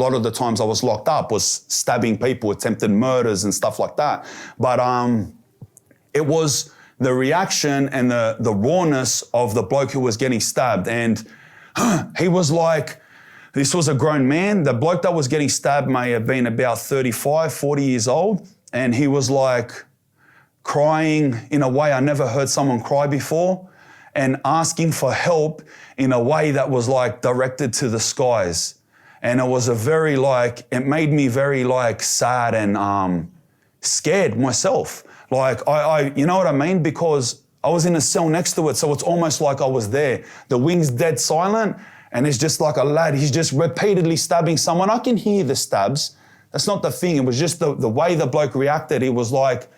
a lot of the times I was locked up was stabbing people, attempted murders and stuff like that. But it was the reaction and the rawness of the bloke who was getting stabbed. And he was like, this was a grown man. The bloke that was getting stabbed may have been about 35, 40 years old. And he was like crying in a way I never heard someone cry before, and asking for help in a way that was like directed to the skies. And it was it made me very like sad and scared myself. Like I you know what I mean? Because I was in a cell next to it, so it's almost like I was there. The wing's dead silent, and it's just like a lad, he's just repeatedly stabbing someone. I can hear the stabs. That's not the thing. It was just the way the bloke reacted. He was like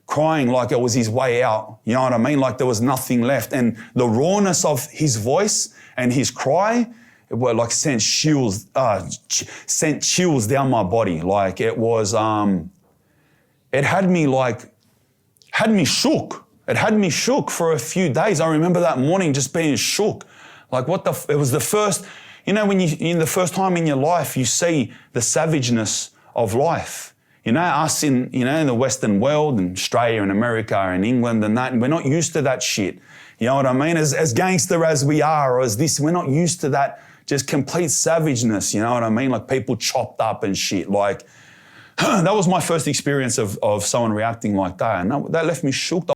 crying like it was his way out. You know what I mean? Like there was nothing left. And the rawness of his voice and his cry, it were like sent chills down my body. Like it was, it had me shook. It had me shook for a few days. I remember that morning just being shook. Like it was the first, you know, when in the first time in your life, you see the savageness of life. You know, us in the Western world, and Australia and America and England and that, and we're not used to that shit. You know what I mean? As gangster as we are, or as this, we're not used to that just complete savageness, you know what I mean? Like people chopped up and shit. Like, that was my first experience of someone reacting like that. And that left me shook.